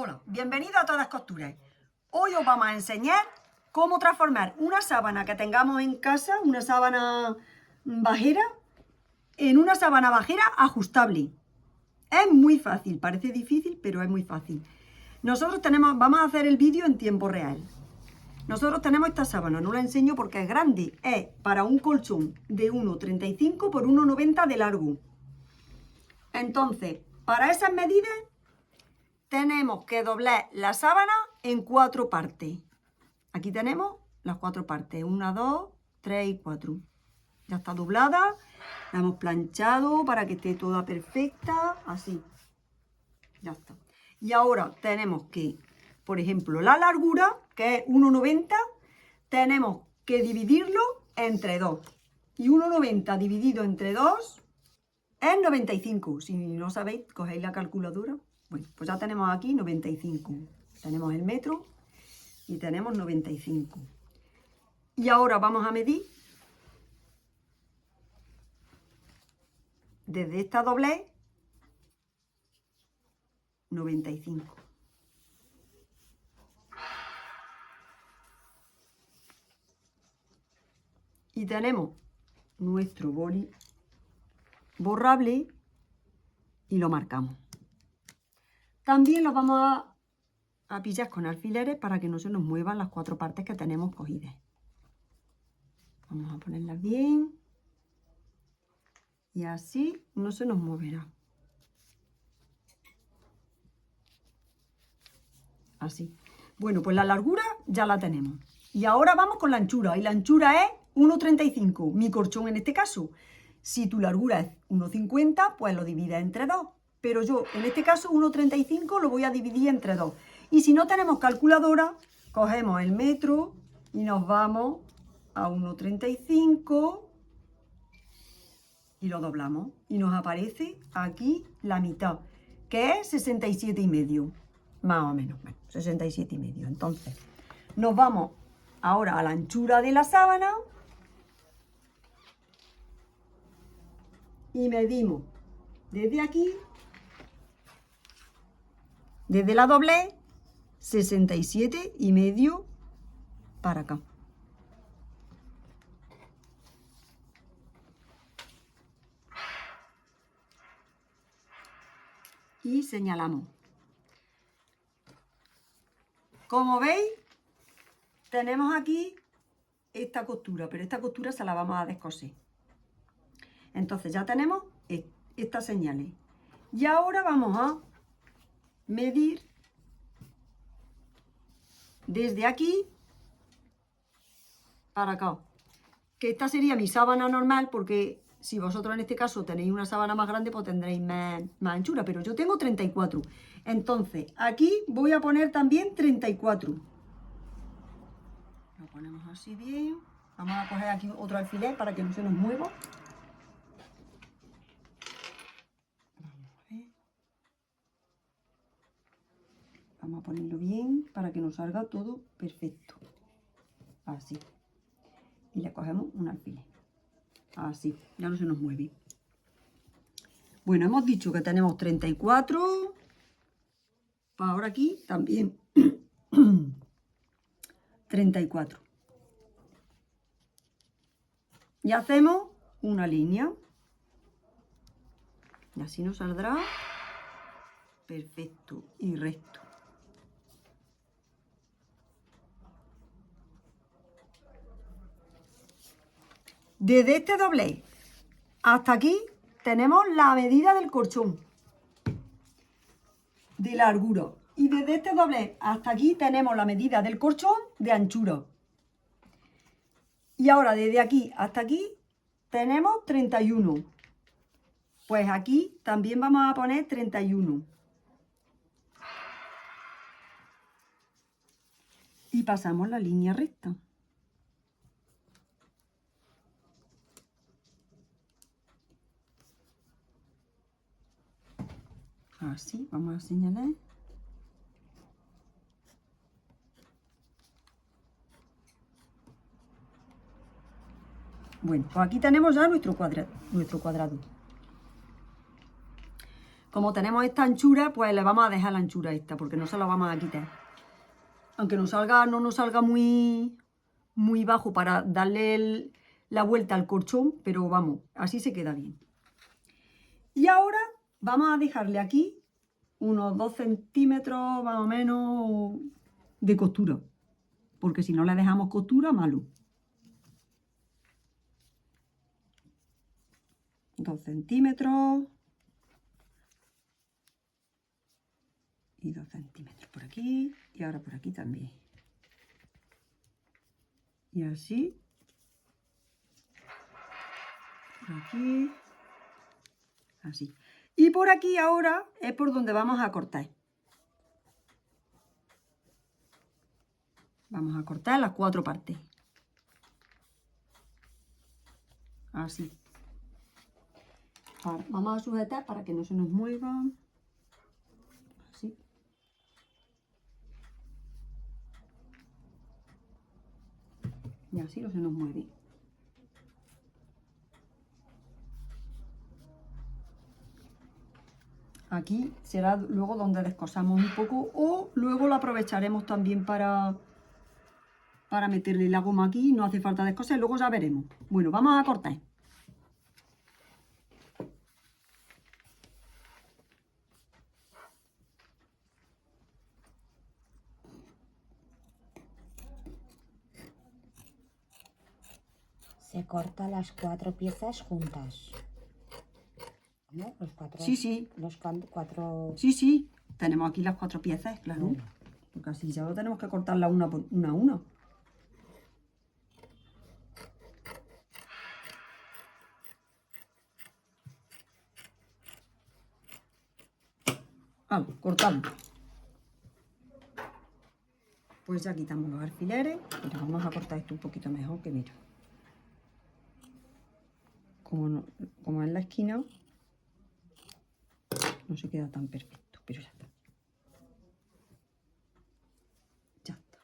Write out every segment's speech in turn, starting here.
Hola, bienvenido a Todas Costuras. Hoy os vamos a enseñar cómo transformar una sábana que tengamos en casa, una sábana bajera, en una sábana bajera ajustable. Es muy fácil, parece difícil, pero es muy fácil. Vamos a hacer el vídeo en tiempo real. Nosotros tenemos esta sábana, no la enseño porque es grande, es para un colchón de 1,35 por 1,90 de largo. Entonces, para esas medidas tenemos que doblar la sábana en 4 partes. Aquí tenemos las 4 partes, 1, 2, 3 y 4. Ya está doblada, la hemos planchado para que esté toda perfecta, así. Ya está. Y ahora tenemos que, por ejemplo, la largura, que es 1,90, tenemos que dividirlo entre 2. Y 1,90 dividido entre 2 es 95. Si no sabéis, cogéis la calculadora. Bueno, pues ya tenemos aquí 95. Tenemos el metro y tenemos 95. Y ahora vamos a medir desde esta doblez 95. Y tenemos nuestro boli borrable y lo marcamos. También lo vamos a pillar con alfileres para que no se nos muevan las 4 partes que tenemos cogidas. Vamos a ponerlas bien y así no se nos moverá. Así. Bueno, pues la largura ya la tenemos. Y ahora vamos con la anchura. Y la anchura es 1,35. Mi colchón en este caso. Si tu largura es 1,50, pues lo divides entre 2. Pero yo, en este caso, 1,35 lo voy a dividir entre 2. Y si no tenemos calculadora, cogemos el metro y nos vamos a 1,35 y lo doblamos. Y nos aparece aquí la mitad, que es 67,5. Más o menos, bueno, 67,5. Entonces, nos vamos ahora a la anchura de la sábana y medimos desde aquí, desde la doblez, 67,5 para acá. Y señalamos. Como veis, tenemos aquí esta costura, pero esta costura se la vamos a descoser. Entonces ya tenemos estas señales. Y ahora vamos a medir desde aquí para acá. Que esta sería mi sábana normal, porque si vosotros en este caso tenéis una sábana más grande, pues tendréis más anchura, pero yo tengo 34. Entonces, aquí voy a poner también 34. Lo ponemos así bien. Vamos a coger aquí otro alfiler para que no se nos mueva. Vamos a ponerlo bien para que nos salga todo perfecto. Así. Y le cogemos un alfiler. Así, ya no se nos mueve. Bueno, hemos dicho que tenemos 34. Pues ahora aquí también 34. Y hacemos una línea. Y así nos saldrá perfecto y recto. Desde este doblez hasta aquí tenemos la medida del colchón de largura. Y desde este doblez hasta aquí tenemos la medida del colchón de anchura. Y ahora desde aquí hasta aquí tenemos 31. Pues aquí también vamos a poner 31. Y pasamos la línea recta. Así, vamos a señalar. Bueno, pues aquí tenemos ya nuestro cuadrado. Como tenemos esta anchura, pues le vamos a dejar la anchura esta, porque no se la vamos a quitar. Aunque no nos salga muy bajo para darle la vuelta al colchón, pero vamos, así se queda bien. Y ahora vamos a dejarle aquí unos 2 centímetros más o menos de costura, porque si no le dejamos costura, malo. 2 centímetros y 2 centímetros por aquí y ahora por aquí también. Y así, por aquí, así. Y por aquí ahora es por donde vamos a cortar. Vamos a cortar las 4 partes. Así. Ahora vamos a sujetar para que no se nos mueva. Así. Y así no se nos mueve. Aquí será luego donde descosamos un poco o luego lo aprovecharemos también para meterle la goma aquí. No hace falta descoser, luego ya veremos. Bueno, vamos a cortar. Se cortan las 4 piezas juntas. ¿No? Los 4. Sí, sí. Los 4. Sí, sí. Tenemos aquí las 4 piezas, claro. Porque así ya lo tenemos que cortarla una por una. Cortamos. Pues ya quitamos los alfileres y le vamos a cortar esto un poquito mejor, que mira. Como en la esquina no se queda tan perfecto, pero ya está. Ya está.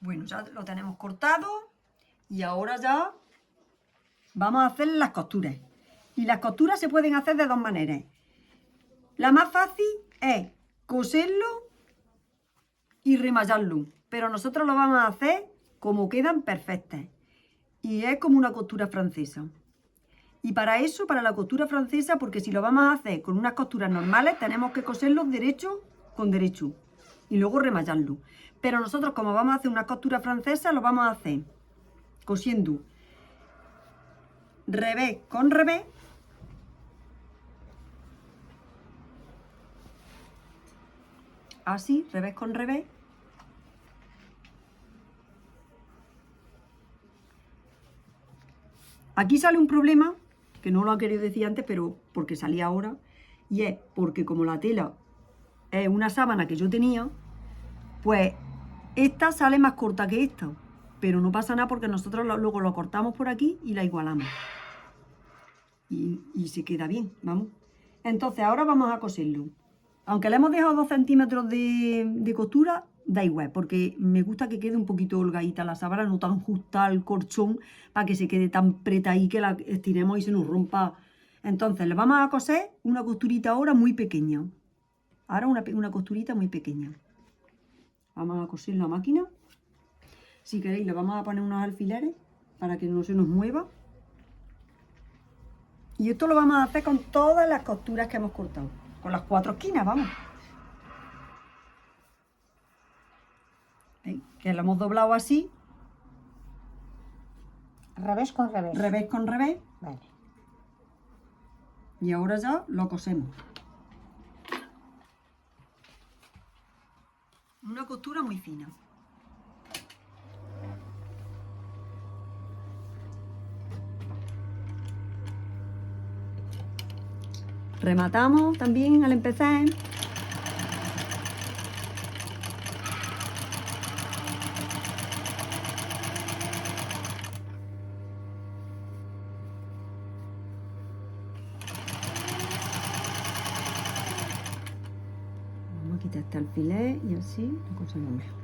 Bueno, ya lo tenemos cortado y ahora ya vamos a hacer las costuras. Y las costuras se pueden hacer de 2 maneras. La más fácil es coserlo y remallarlo, pero nosotros lo vamos a hacer como quedan perfectas. Y es como una costura francesa. Y para eso, para la costura francesa, porque si lo vamos a hacer con unas costuras normales, tenemos que coserlo derecho con derecho y luego remallarlo. Pero nosotros, como vamos a hacer una costura francesa, lo vamos a hacer cosiendo revés con revés. Así, revés con revés. Aquí sale un problema, que no lo ha querido decir antes, pero porque salía ahora, y es porque como la tela es una sábana que yo tenía, pues esta sale más corta que esta, pero no pasa nada porque nosotros luego lo cortamos por aquí y la igualamos. Y se queda bien, vamos. Entonces ahora vamos a coserlo. Aunque le hemos dejado 2 centímetros de costura, da igual, porque me gusta que quede un poquito holgadita la sábana, no tan justa al colchón, para que se quede tan preta ahí que la estiremos y se nos rompa. Entonces le vamos a coser una costurita ahora muy pequeña. Ahora una costurita muy pequeña. Vamos a coser la máquina. Si queréis le vamos a poner unos alfileres para que no se nos mueva. Y esto lo vamos a hacer con todas las costuras que hemos cortado. Con las 4 esquinas, vamos. ¿Veis? Que lo hemos doblado así. Revés con revés. Revés con revés. Vale. Y ahora ya lo cosemos. Una costura muy fina. Rematamos también al empezar. Vamos a quitar este alfiler y así lo cosemos mejor.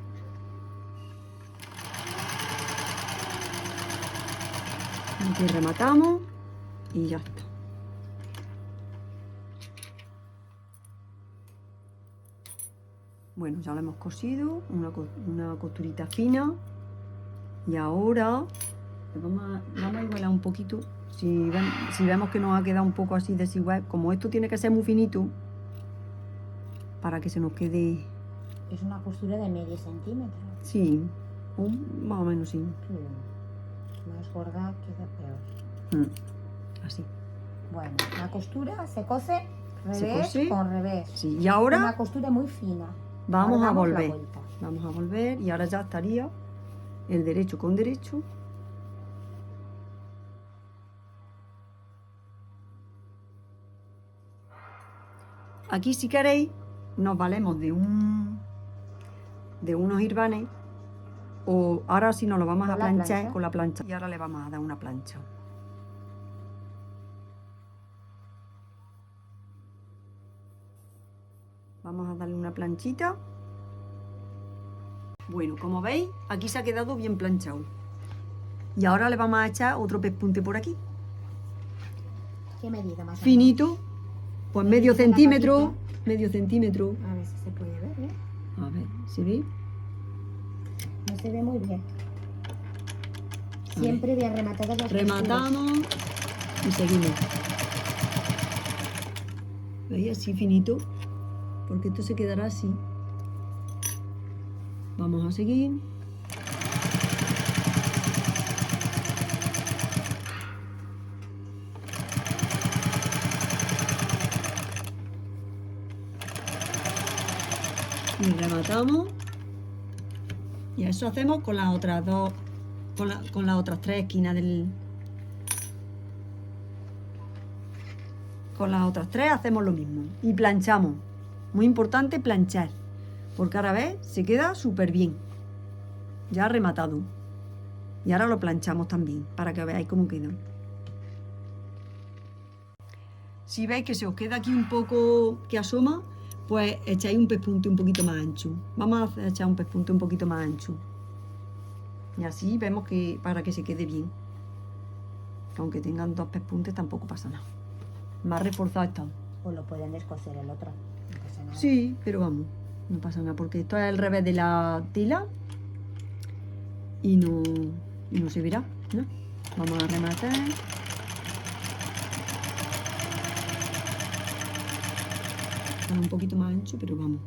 Aquí rematamos. Y ya está. Bueno, ya lo hemos cosido, una costurita fina. Y ahora vamos a igualar un poquito. Si vemos que nos ha quedado un poco así desigual, como esto tiene que ser muy finito, para que se nos quede... Es una costura de medio centímetro. Sí, más o menos sí. Más gorda queda peor. Así. Bueno, la costura se cose Se revés cose. con revés. Sí, y ahora Una costura muy fina. vamos Ahora a damos la volver. vuelta. Vamos a volver y ahora ya estaría el derecho con derecho. Aquí, si queréis, nos valemos de unos hirbanes, o ahora sí nos lo vamos a ¿Con la planchar plancha? con la plancha. Y ahora le vamos a dar una plancha. Vamos a darle una planchita. Bueno, como veis, aquí se ha quedado bien planchado. Y ahora le vamos a echar otro pespunte por aquí. ¿Qué medida más o menos? Finito, pues Me medio dice la centímetro. Medio centímetro. A ver si se puede ver, ¿eh? A ver, ¿se ve? No se ve muy bien. Siempre bien rematadas las costuras. Rematamos y seguimos. ¿Veis? Así finito, porque esto se quedará así. Vamos a seguir. Y rematamos. Y eso hacemos con las otras dos, con las otras tres esquinas del... Con las otras tres hacemos lo mismo. Y planchamos. Muy importante planchar. Porque ahora ves, se queda súper bien. Ya rematado. Y ahora lo planchamos también, para que veáis cómo queda. Si veis que se os queda aquí un poco que asoma, pues echáis un pespunte un poquito más ancho. Vamos a echar un pespunte un poquito más ancho. Y así vemos que para que se quede bien. Aunque tengan dos pespuntes tampoco pasa nada. Más reforzado está. O lo pueden descoser el otro. No pasa nada. Sí, pero vamos, no pasa nada, porque esto es el revés de la tela y no se verá, ¿no? Vamos a rematar. Está un poquito más ancho, pero vamos.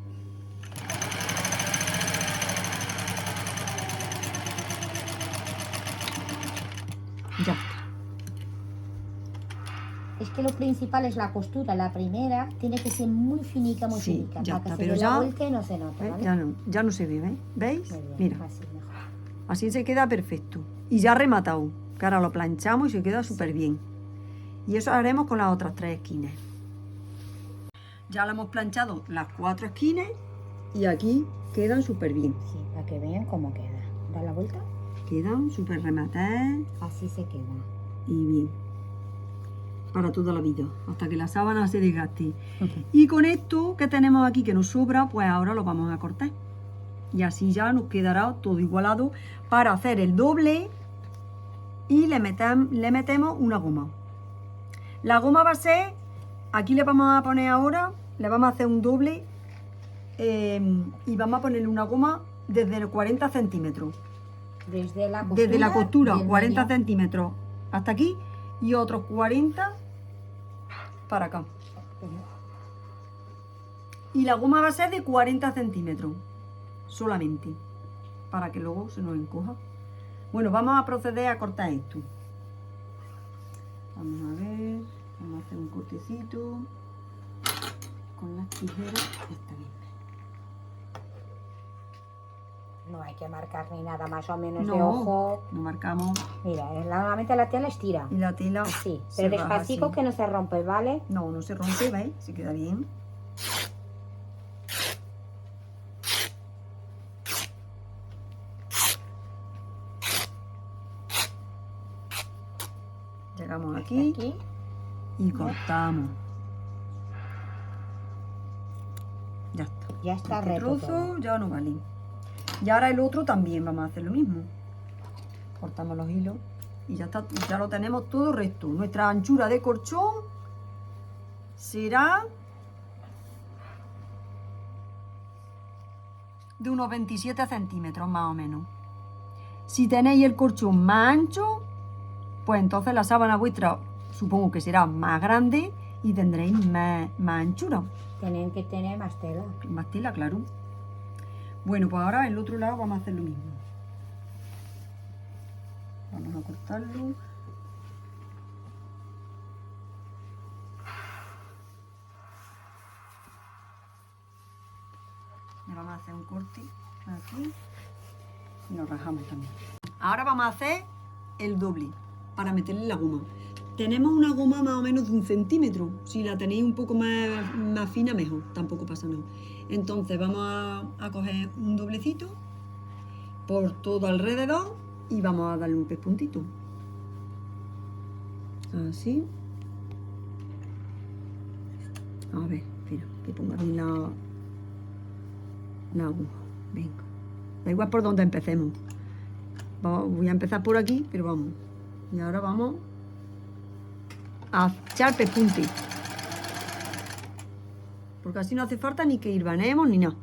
Ya está. Es que lo principal es la costura. La primera tiene que ser muy finita, muy Sí, finita. ya Para que está, se pero dé ya- la vuelta y no se nota, ¿Ves? ¿vale? Ya no se ve, ¿ves? ¿Veis? Muy bien, Mira, así mejor. así se queda perfecto. Y ya rematado, que ahora lo planchamos y se queda súper bien. Y eso lo haremos con las otras tres esquinas. Ya lo hemos planchado las 4 esquinas y aquí quedan súper bien. Sí, para que vean cómo queda. Da la vuelta. Quedan súper rematadas Así se queda. y bien. Para toda la vida, hasta que la sábana se desgaste. Y con esto que tenemos aquí que nos sobra, pues ahora lo vamos a cortar. Y así ya nos quedará todo igualado para hacer el doble y le metemos una goma. La goma va a ser, aquí le vamos a poner ahora, le vamos a hacer un doble y vamos a ponerle una goma desde 40 centímetros. Desde la costura. Desde la costura, del 40 medio. centímetros hasta aquí y otros 40 para acá. Y la goma va a ser de 40 centímetros solamente, para que luego se nos encoja. Bueno, vamos a proceder a cortar esto. Vamos a ver, vamos a hacer un cortecito con las tijeras. Está bien. No hay que marcar ni nada, más o menos de No, ojo. no marcamos Mira, normalmente la tela estira. y la tela Así, se pero baja despacito así. que no se rompe, ¿vale? No, no se rompe, ¿veis? Se queda bien. Llegamos aquí Aquí. y cortamos. Ya está. Ya está Este recto trozo todo. ya no vale. Y ahora el otro también vamos a hacer lo mismo. Cortamos los hilos. y ya está, ya lo tenemos todo recto. Nuestra anchura de colchón será de unos 27 centímetros más o menos. Si tenéis el colchón más ancho, pues entonces la sábana vuestra supongo que será más grande y tendréis más anchura. Tienen que tener más tela. Más tela, claro. Bueno, pues ahora el otro lado vamos a hacer lo mismo. Vamos a cortarlo. Le vamos a hacer un corte aquí y nos rajamos también. Ahora vamos a hacer el doble para meterle la goma. Tenemos una goma más o menos de 1 centímetro. Si la tenéis un poco más fina, mejor. Tampoco pasa nada. Entonces vamos a coger un doblecito por todo alrededor y vamos a darle un pespuntito. Así. A ver, espera, que ponga bien la aguja. Venga. Da igual por donde empecemos. Voy a empezar por aquí, pero vamos. Y ahora vamos a echar pespunte. Porque así no hace falta ni que hilvanemos ni nada.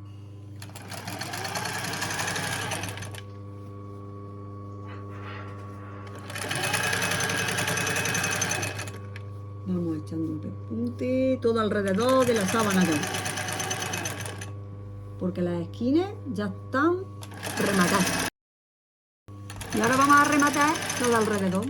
Vamos echando un pespunte todo alrededor de la sábana ya. Porque las esquinas ya están rematadas. Y ahora vamos a rematar todo alrededor.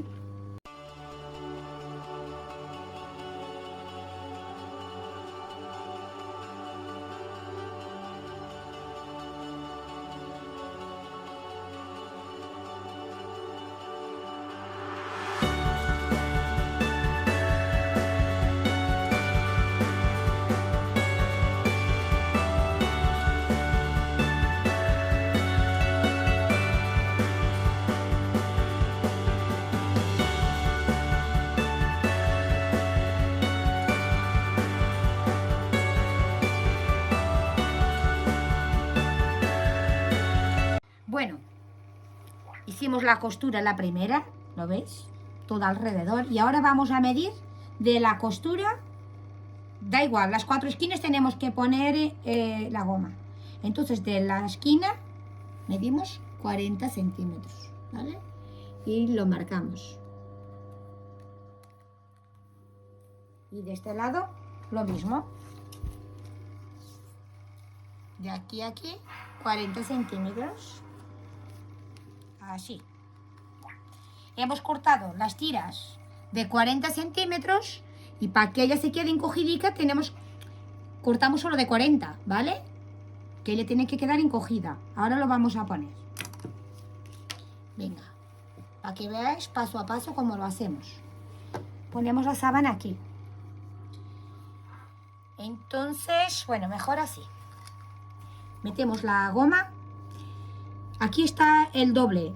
Bueno, hicimos la costura en la primera, ¿lo veis? Todo alrededor. Y ahora vamos a medir de la costura, da igual, las 4 esquinas tenemos que poner la goma. Entonces de la esquina medimos 40 centímetros, ¿vale? Y lo marcamos. Y de este lado lo mismo. De aquí a aquí, 40 centímetros. Así. Hemos cortado las tiras de 40 centímetros y para que ella se quede encogidica cortamos solo de 40, ¿vale? Que ella tiene que quedar encogida. Ahora lo vamos a poner. Venga, para que veáis paso a paso cómo lo hacemos. Ponemos la sábana aquí. Entonces, bueno, mejor así. Metemos la goma. Aquí está el doble.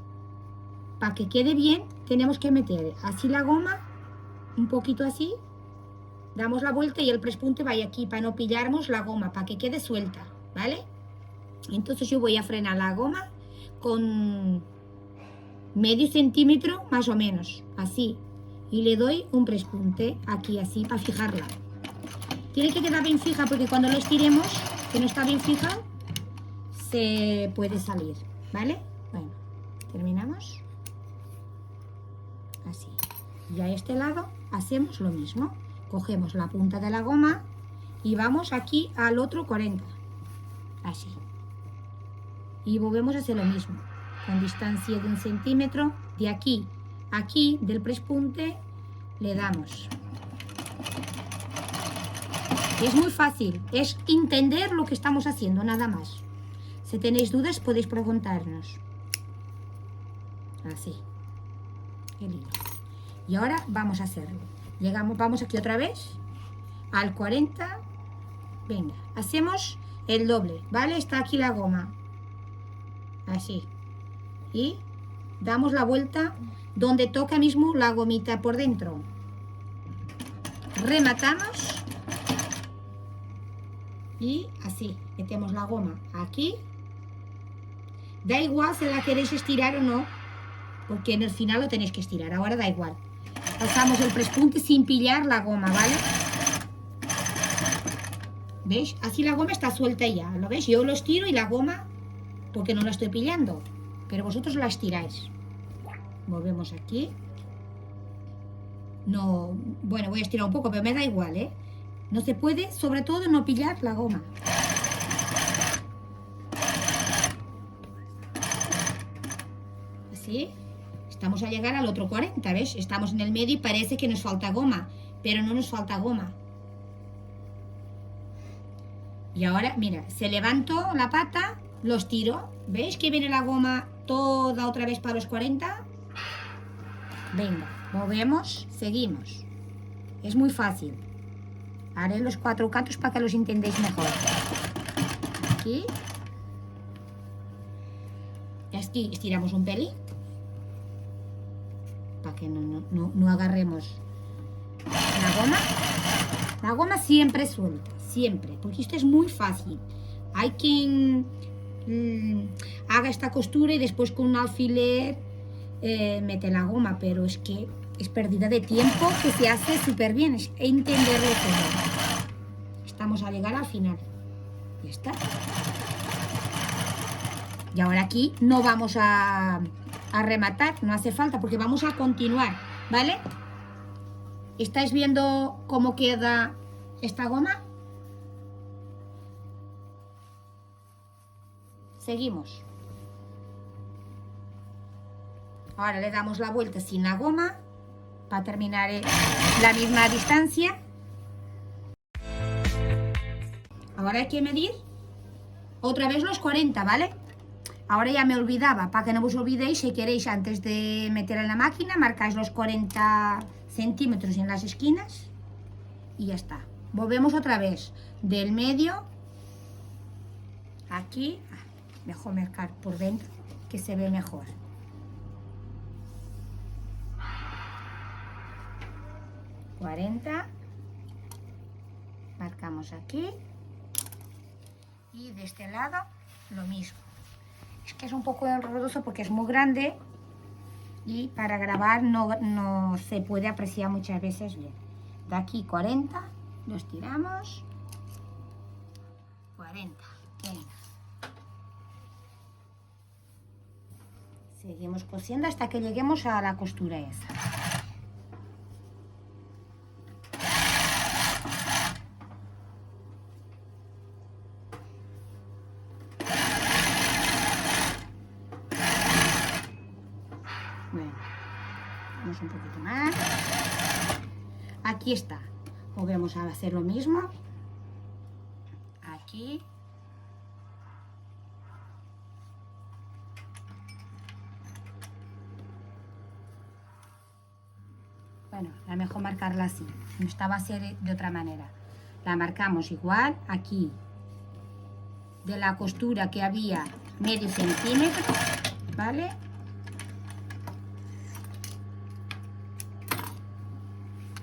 Para que quede bien, tenemos que meter así la goma, un poquito así. Damos la vuelta y el prespunte va aquí para no pillarnos la goma, para que quede suelta, ¿vale? Entonces yo voy a frenar la goma con medio centímetro más o menos, así. Y le doy un prespunte aquí así para fijarla. Tiene que quedar bien fija porque cuando lo estiremos, que no está bien fija, se puede salir, ¿vale? Bueno, terminamos. Así. Y a este lado hacemos lo mismo. Cogemos la punta de la goma y vamos aquí al otro 40. Así. Y volvemos a hacer lo mismo. Con distancia de 1 centímetro. De aquí a aquí del prespunte le damos. Y es muy fácil. Es entender lo que estamos haciendo, nada más. Si tenéis dudas podéis preguntarnos. Así. El hilo. Y ahora vamos a hacerlo. Vamos aquí otra vez al 40. Venga, hacemos el doble, ¿vale? Está aquí la goma. Así. Y damos la vuelta donde toca mismo la gomita por dentro. Rematamos. Y así, metemos la goma aquí. Da igual si la queréis estirar o no. porque en el final lo tenéis que estirar. Ahora da igual. Pasamos el prespunte sin pillar la goma, ¿vale? ¿Veis? Así la goma está suelta ya, ¿lo veis? Yo lo estiro y la goma, porque no la estoy pillando, pero vosotros la estiráis. Volvemos aquí. No, bueno, voy a estirar un poco, pero me da igual, ¿eh? No se puede, sobre todo, no pillar la goma. Así. Estamos a llegar al otro 40, ¿ves? Estamos en el medio y parece que nos falta goma, pero no nos falta goma. Y ahora, mira, se levantó la pata, los tiro. ¿Veis que viene la goma toda otra vez para los 40? Venga, movemos, seguimos. Es muy fácil. Haré los 4 cantos para que los entendáis mejor. Aquí. Y aquí estiramos un pelín. Para que no agarremos la goma. La goma siempre suelta, siempre, porque esto es muy fácil. Hay quien haga esta costura y después con un alfiler mete la goma, pero es que es pérdida de tiempo que se hace súper bien, es entenderlo todo. Estamos a llegar al final. Ya está. Y ahora aquí no vamos a rematar, no hace falta, porque vamos a continuar, ¿vale? ¿Estáis viendo cómo queda esta goma? Seguimos. Ahora le damos la vuelta sin la goma para terminar la misma distancia. Ahora hay que medir otra vez los 40, ¿vale? Ahora ya me olvidaba, para que no os olvidéis, si queréis antes de meter en la máquina, marcáis los 40 centímetros en las esquinas y ya está. Volvemos otra vez del medio, aquí, mejor marcar por dentro, que se ve mejor. Marcamos aquí y de este lado lo mismo. Es que es un poco enredoso porque es muy grande y para grabar no se puede apreciar muchas veces bien. De aquí 40, lo estiramos. 40, venga. Seguimos cosiendo hasta que lleguemos a la costura esa. Bueno, vamos un poquito más. Aquí está. Volvemos a hacer lo mismo. Aquí. Bueno, la mejor marcarla así. Esta va a ser de otra manera. La marcamos igual aquí. De la costura que había medio centímetro, ¿vale?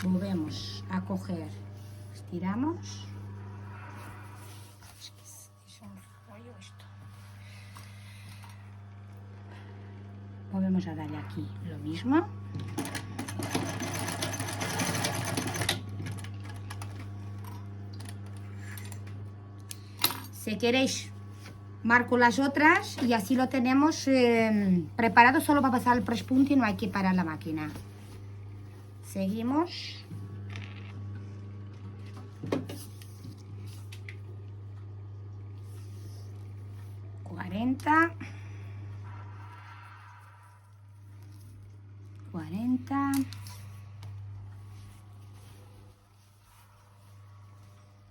Volvemos a coger, estiramos. Es un rollo esto. Volvemos a darle aquí lo mismo. Si queréis, marco las otras y así lo tenemos preparado solo para pasar el prespunte y no hay que parar la máquina. Seguimos. Cuarenta.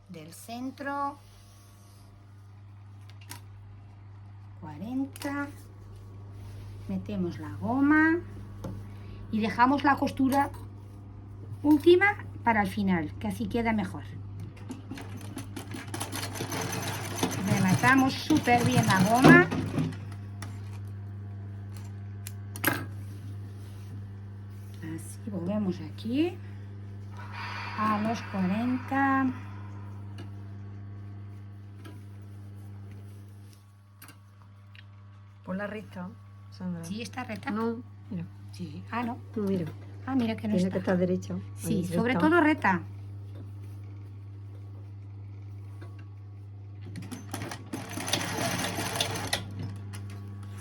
Del centro. 40. Metemos la goma y dejamos la costura última para el final, que así queda mejor. Rematamos súper bien la goma. Así, volvemos aquí a los 40. Por la recta, Sandra. Sí, está recta. No. Mira, Sí. Ah, no. no, mira. Ah, mira que no Tiene está. que estar derecha. Sí, Ahí, sobre recta. todo recta.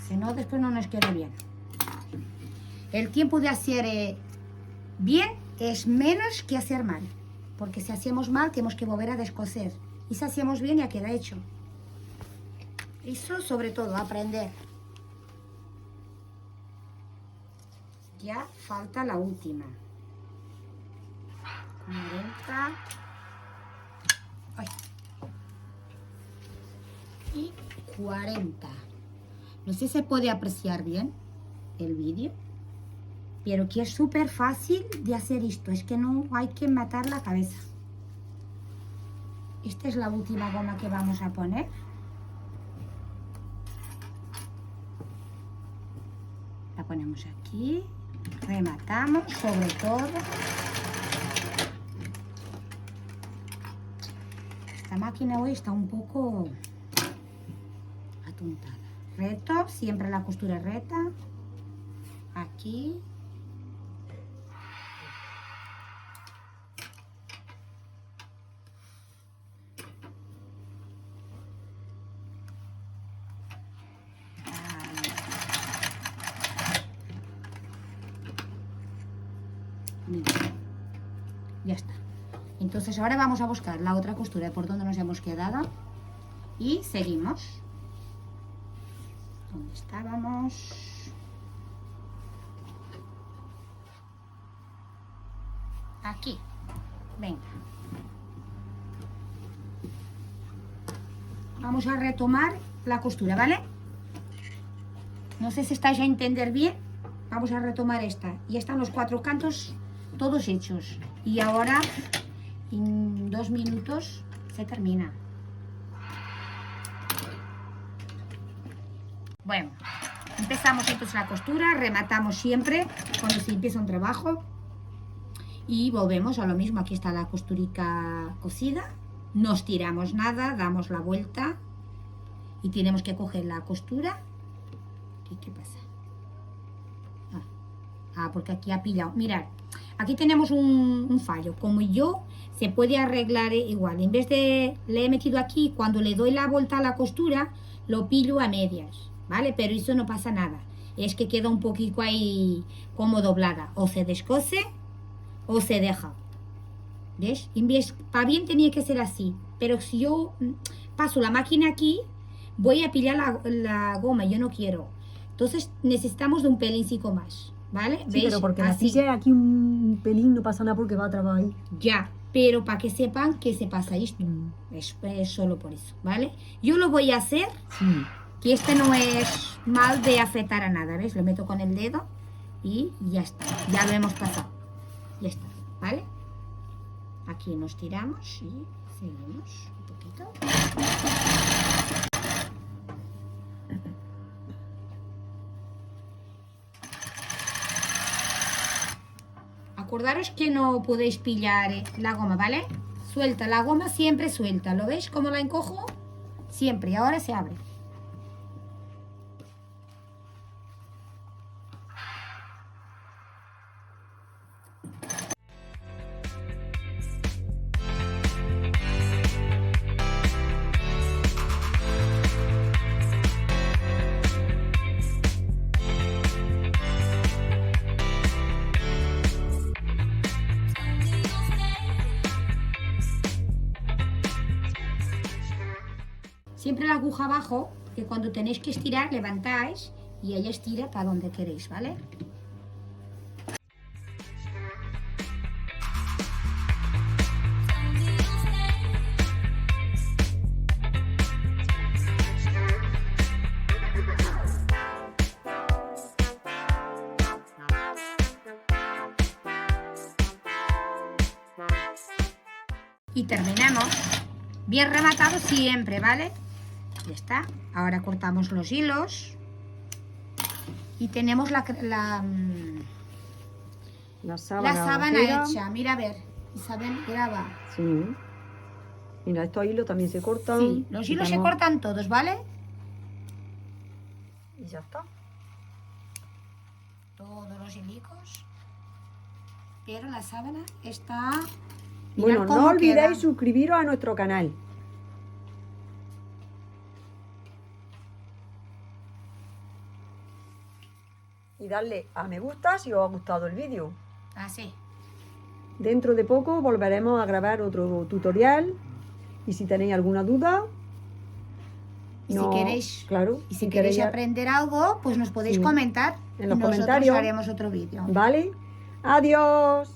Si no, después no nos queda bien. El tiempo de hacer bien es menos que hacer mal. Porque si hacemos mal, tenemos que volver a descoser. Y si hacemos bien, ya queda hecho. Eso sobre todo, aprender. Ya falta la última. 40. Ay. Y 40. No sé si se puede apreciar bien el vídeo, pero que es súper fácil de hacer esto. Es que no hay que matar la cabeza. Esta es la última goma que vamos a poner. La ponemos aquí. Rematamos sobre todo. Esta máquina hoy está un poco atontada. Recto, siempre la costura recta. Aquí. Mira. Ya está. Entonces ahora vamos a buscar la otra costura por donde nos hemos quedado y seguimos. ¿Dónde estábamos? Aquí. Venga. Vamos a retomar la costura, ¿vale? No sé si estáis a entender bien. Vamos a retomar esta. Ya están los 4 cantos todos hechos. Y ahora, en 2 minutos, se termina. Bueno, empezamos entonces la costura, rematamos siempre cuando se empieza un trabajo. Y volvemos a lo mismo. Aquí está la costurica cosida. No estiramos nada, damos la vuelta. Y tenemos que coger la costura. ¿Y qué pasa? Porque aquí ha pillado. Mirad, aquí tenemos un fallo. Como yo, se puede arreglar igual. En vez de, le he metido aquí, cuando le doy la vuelta a la costura, lo pillo a medias, ¿vale? Pero eso no pasa nada. Es que queda un poquito ahí como doblada. O se descose o se deja. ¿Ves? En vez, para bien tenía que ser así. Pero si yo paso la máquina aquí, voy a pillar la goma. Yo no quiero. Entonces necesitamos de un pelincico más. ¿Vale? Sí, ¿Veis? pero porque Así. la pille aquí un pelín no pasa nada porque va a trabajar ahí. Ya, pero para que sepan que se pasa esto. Es solo por eso, ¿vale? Yo lo voy a hacer, Sí. que este no es mal de afectar a nada, ¿ves? Lo meto con el dedo y ya está. Ya lo hemos pasado. Ya está, ¿vale? Aquí nos tiramos y seguimos un poquito. Acordaros que no podéis pillar la goma, ¿vale? Suelta la goma, siempre suelta. ¿Lo veis cómo la encojo? Siempre. Y ahora se abre. Siempre la aguja abajo, que cuando tenéis que estirar, levantáis y ella estira para donde queréis, ¿vale? Y terminamos. Bien rematado siempre, ¿vale? Ya está. Ahora cortamos los hilos. Y tenemos la sábana entera. hecha. Mira, a ver. Isabel, graba. Sí. Mira, estos hilos también se cortan. Sí, los hilos se cortan todos, ¿vale? Y ya está. todos los hilicos. Pero la sábana está... Bueno, Mirad no cómo olvidéis queda. suscribiros a nuestro canal. Y darle a me gusta si os ha gustado el vídeo. Así. Dentro de poco volveremos a grabar otro tutorial. Y si tenéis alguna duda... Y si queréis, claro, y si queréis queréis aprender algo, pues nos podéis Sí. comentar. En los y nosotros comentarios. haremos otro vídeo. ¿Vale? Adiós.